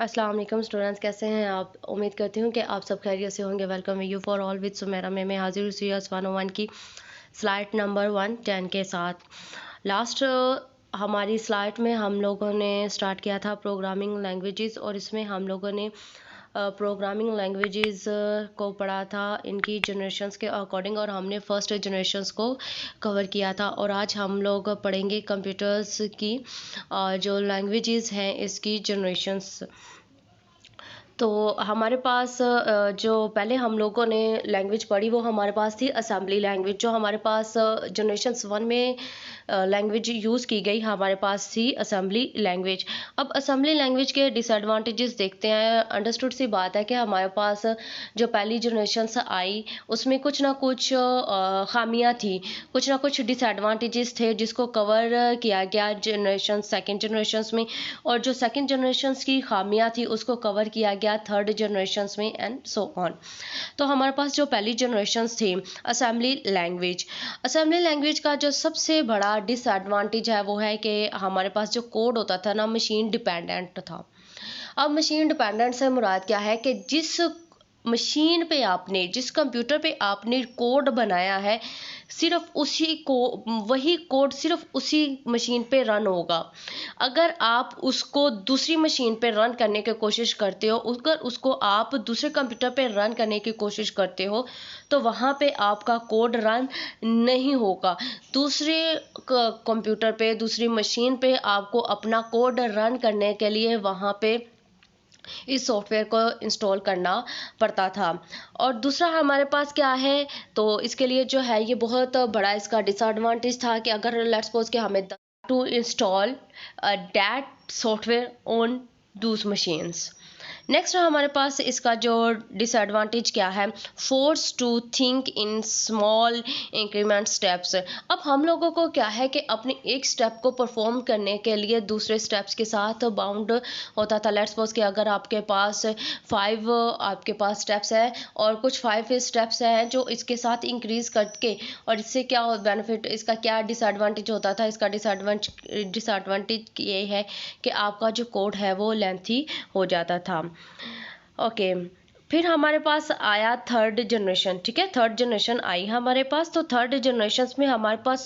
अस्सलाम वालेकुम स्टूडेंट्स, कैसे हैं आप? उम्मीद करती हूँ कि आप सब खैरियत से होंगे। Welcome you for all with Sumera में मैं हाजिर हुई 101 की स्लाइड नंबर 110 के साथ। लास्ट हमारी स्लाइड में हम लोगों ने स्टार्ट किया था प्रोग्रामिंग लैंग्वेजेस, और इसमें हम लोगों ने प्रोग्रामिंग लैंग्वेजेस को पढ़ा था इनकी जनरेशन्स के अकॉर्डिंग, और हमने फर्स्ट जनरेशन्स को कवर किया था। और आज हम लोग पढ़ेंगे कंप्यूटर्स की जो लैंग्वेजेस हैं इसकी जनरेशन्स। तो हमारे पास जो पहले हम लोगों ने लैंग्वेज पढ़ी वो हमारे पास थी असेंबली लैंग्वेज। जो हमारे पास जनरेशन्स 1 में लैंग्वेज यूज़ की गई हमारे पास थी असेंबली लैंग्वेज। अब असेंबली लैंग्वेज के डिसएडवांटेजेस देखते हैं। अंडरस्टूड सी बात है कि हमारे पास जो पहली जनरेशन्स आई उसमें कुछ ना कुछ खामियां थी, कुछ ना कुछ डिसएडवांटेजेस थे जिसको कवर किया गया जनरेशन सेकेंड जनरेशन्स में, और जो सेकेंड जनरेशन्स की खामियां थी उसको कवर किया गया थर्ड जनरेशन्स में, एंड सो ऑन। तो हमारे पास जो पहली जनरेशन्स थी असेंबली लैंग्वेज का जो सबसे बड़ा डिसएडवांटेज है वो है कि हमारे पास जो कोड होता था ना मशीन डिपेंडेंट था। अब मशीन डिपेंडेंट से मुराद क्या है कि जिस मशीन पे आपने, जिस कंप्यूटर पे आपने कोड बनाया है, सिर्फ उसी को, वही कोड सिर्फ उसी मशीन पे रन होगा। अगर आप उसको दूसरी मशीन पे रन करने की कोशिश करते हो, अगर उसको आप दूसरे कंप्यूटर पे रन करने की कोशिश करते हो तो वहाँ पे आपका कोड रन नहीं होगा। दूसरे कंप्यूटर पे, दूसरी मशीन पे आपको अपना कोड रन करने के लिए वहाँ पे इस सॉफ्टवेयर को इंस्टॉल करना पड़ता था। और दूसरा हमारे पास क्या है, तो इसके लिए जो है ये बहुत बड़ा इसका डिसएडवांटेज था कि अगर लेट्स सपोज कि हमें to install that software on those machines. Next हमारे पास इसका जो डिसएडवांटेज क्या है, force to think in small increment steps. अब हम लोगों को क्या है कि अपने एक स्टेप को परफॉर्म करने के लिए दूसरे स्टेप्स के साथ बाउंड होता था। लेट्स सपोज कि अगर आपके पास 5 आपके पास स्टेप्स है और कुछ 5 स्टेप्स हैं जो इसके साथ इंक्रीज करके, और इससे क्या बेनिफिट, इसका क्या डिसएडवांटेज होता था, इसका डिसएडवांटेज ये है कि आपका जो कोड है वो लेंथी हो जाता था। ओके, फिर हमारे पास आया थर्ड जनरेशन। ठीक है, थर्ड जनरेशन आई हमारे पास। तो थर्ड जनरेशन में हमारे पास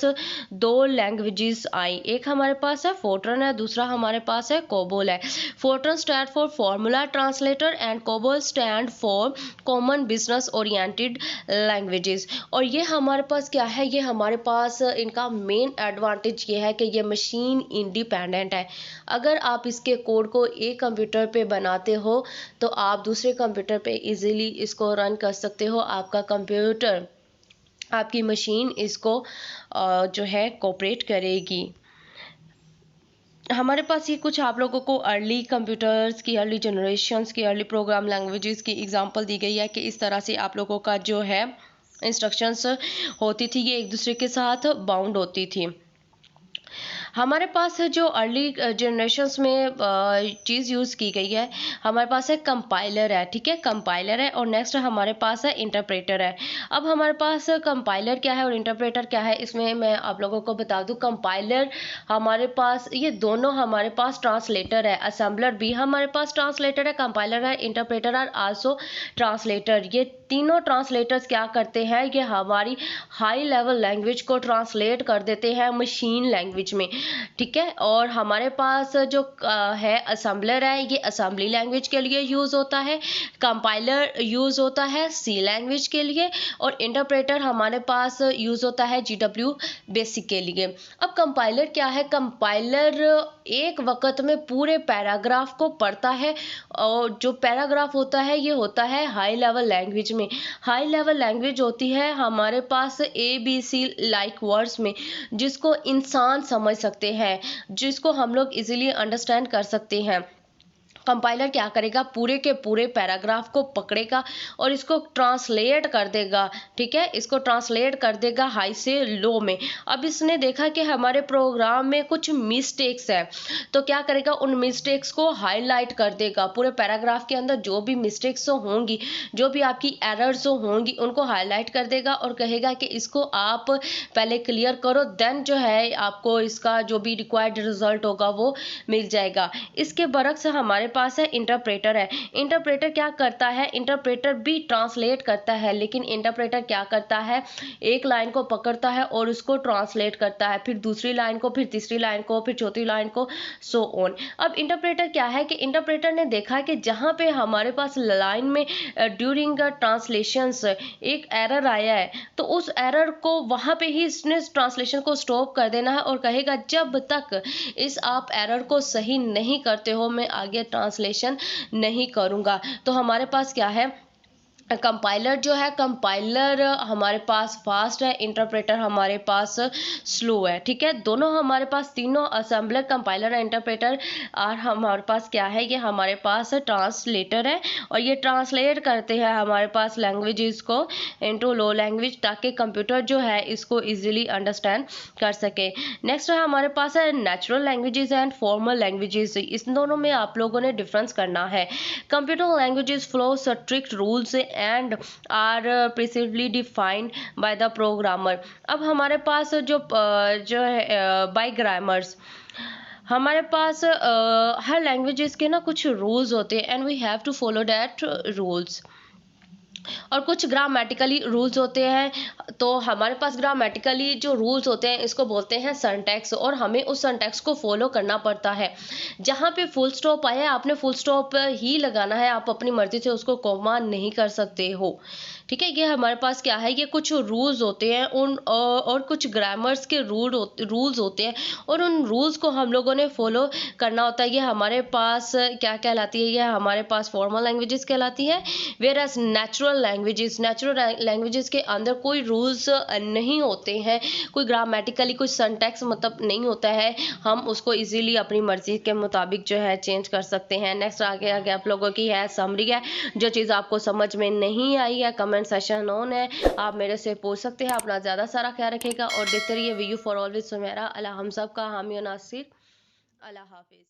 2 लैंग्वेजेस आई। एक हमारे पास है फोर्ट्रन है, दूसरा हमारे पास है कोबोल है। Fortran stand for formula translator and COBOL stand for common business oriented languages. और ये हमारे पास क्या है, ये हमारे पास इनका मेन एडवांटेज ये है कि ये मशीन इंडिपेंडेंट है। अगर आप इसके कोड को एक कंप्यूटर पे बनाते हो तो आप दूसरे कंप्यूटर पे इजीली इसको रन कर सकते हो। आपका कंप्यूटर, आपकी मशीन इसको जो है कोऑपरेट करेगी। हमारे पास ये कुछ आप लोगों को अर्ली कंप्यूटर्स की, अर्ली जनरेशन्स की, अर्ली प्रोग्राम लैंग्वेजेस की एग्जांपल दी गई है कि इस तरह से आप लोगों का जो है इंस्ट्रक्शंस होती थी, ये एक दूसरे के साथ बाउंड होती थी। हमारे पास जो अर्ली जनरेशन्स में चीज़ यूज़ की गई है, हमारे पास है कंपाइलर है। ठीक है, कंपाइलर है, और नेक्स्ट हमारे पास है इंटरप्रेटर है। अब हमारे पास कंपाइलर क्या है और इंटरप्रेटर क्या है, इसमें मैं आप लोगों को बता दूं। कंपाइलर हमारे पास, ये दोनों हमारे पास ट्रांसलेटर है। असेंबलर भी हमारे पास ट्रांसलेटर है, कंपाइलर है, इंटरप्रेटर आर आल्सो ट्रांसलेटर। ये तीनों ट्रांसलेटर्स क्या करते हैं, ये हमारी हाई लेवल लैंग्वेज को ट्रांसलेट कर देते हैं मशीन लैंग्वेज में। ठीक है, और हमारे पास जो है असेंबलर है, ये असेंबली लैंग्वेज के लिए यूज़ होता है। कंपाइलर यूज़ होता है सी लैंग्वेज के लिए, और इंटरप्रेटर हमारे पास यूज़ होता है GW बेसिक के लिए। अब कंपाइलर क्या है, कंपाइलर एक वक्त में पूरे पैराग्राफ को पढ़ता है, और जो पैराग्राफ होता है ये होता है हाई लेवल लैंग्वेज में। हाई लेवल लैंग्वेज होती है हमारे पास ABC लाइक वर्ड्स में, जिसको इंसान समझ सकते हैं, जिसको हम लोग इजीली अंडरस्टैंड कर सकते हैं। कंपाइलर क्या करेगा, पूरे के पूरे पैराग्राफ को पकड़ेगा और इसको ट्रांसलेट कर देगा। ठीक है, इसको ट्रांसलेट कर देगा हाई से लो में। अब इसने देखा कि हमारे प्रोग्राम में कुछ मिस्टेक्स है, तो क्या करेगा, उन मिस्टेक्स को हाईलाइट कर देगा। पूरे पैराग्राफ के अंदर जो भी मिस्टेक्स होंगी, जो भी आपकी एरर्स होंगी, उनको हाईलाइट कर देगा और कहेगा कि इसको आप पहले क्लियर करो, देन जो है आपको इसका जो भी रिक्वायर्ड रिजल्ट होगा वो मिल जाएगा। इसके बरक्स हमारे पास है इंटरप्रेटर है। इंटरप्रेटर क्या करता है, इंटरप्रेटर भी ट्रांसलेट करता है, लेकिन इंटरप्रेटर क्या करता है, एक लाइन को पकड़ता है और उसको ट्रांसलेट करता है, फिर दूसरी लाइन को, फिर तीसरी लाइन को, फिर चौथी लाइन को, सो ऑन। अब इंटरप्रेटर क्या है कि इंटरप्रेटर ने देखा कि जहाँ पे हमारे पास लाइन में ड्यूरिंग ट्रांसलेशंस एक एरर आया है, तो उस एरर को वहाँ पे ही इसने ट्रांसलेशन को स्टॉप कर देना है और कहेगा जब तक इस आप एरर को सही नहीं करते हो मैं आगे ट्रांसलेशन नहीं करूँगा। तो हमारे पास क्या है, कंपाइलर जो है, कंपाइलर हमारे पास फास्ट है, इंटरप्रेटर हमारे पास स्लो है। ठीक है, दोनों हमारे पास तीनों असेंबलर, कंपाइलर और इंटरप्रेटर, और हमारे पास क्या है, ये हमारे पास ट्रांसलेटर है और ये ट्रांसलेट करते हैं हमारे पास लैंग्वेजेस को इनटू लो लैंग्वेज, ताकि कंप्यूटर जो है इसको इजीली अंडरस्टैंड कर सके। नेक्स्ट है हमारे पास है natural languages and formal languages. इस दोनों में आप लोगों ने डिफरेंस करना है। Computer languages flow strict rules and are precisely defined by the programmer। अब हमारे पास जो है बाय ग्रामर्स, हमारे पास हर लैंग्वेजेस के ना कुछ रूल्स होते हैं and we have to follow that rules, और कुछ ग्रामेटिकली रूल्स होते हैं। तो हमारे पास ग्रामेटिकली जो रूल्स होते हैं इसको बोलते हैं सिंटैक्स, और हमें उस सिंटैक्स को फॉलो करना पड़ता है। जहाँ पे फुल स्टॉप आया है आपने फुल स्टॉप ही लगाना है, आप अपनी मर्जी से उसको कॉमा नहीं कर सकते हो। ठीक है, ये हमारे पास क्या है, ये कुछ रूल्स होते हैं उन और कुछ ग्रामर्स के रूल्स होते हैं, और उन रूल्स को हम लोगों ने फॉलो करना होता है। ये हमारे पास क्या कहलाती है, ये हमारे पास फॉर्मल लैंग्वेजेस कहलाती है। वेयर एज नेचुरल लैंग्वेजेस के अंदर कोई रूल्स नहीं होते हैं, कोई ग्रामेटिकली कोई सिंटैक्स मतलब नहीं होता है, हम उसको इजीली अपनी मर्जी के मुताबिक जो है चेंज कर सकते हैं। नेक्स्ट आगे आप लोगों की है समरी है, जो चीज़ आपको समझ में नहीं आई है कमेंट सेशन ऑन है, आप मेरे से पूछ सकते हैं। अपना ज़्यादा सारा ख्याल रखेगा और देखते रहिए we you for always Sumera. Allah हम सब का हामी और नासिर। अल्लाह हाफिज़।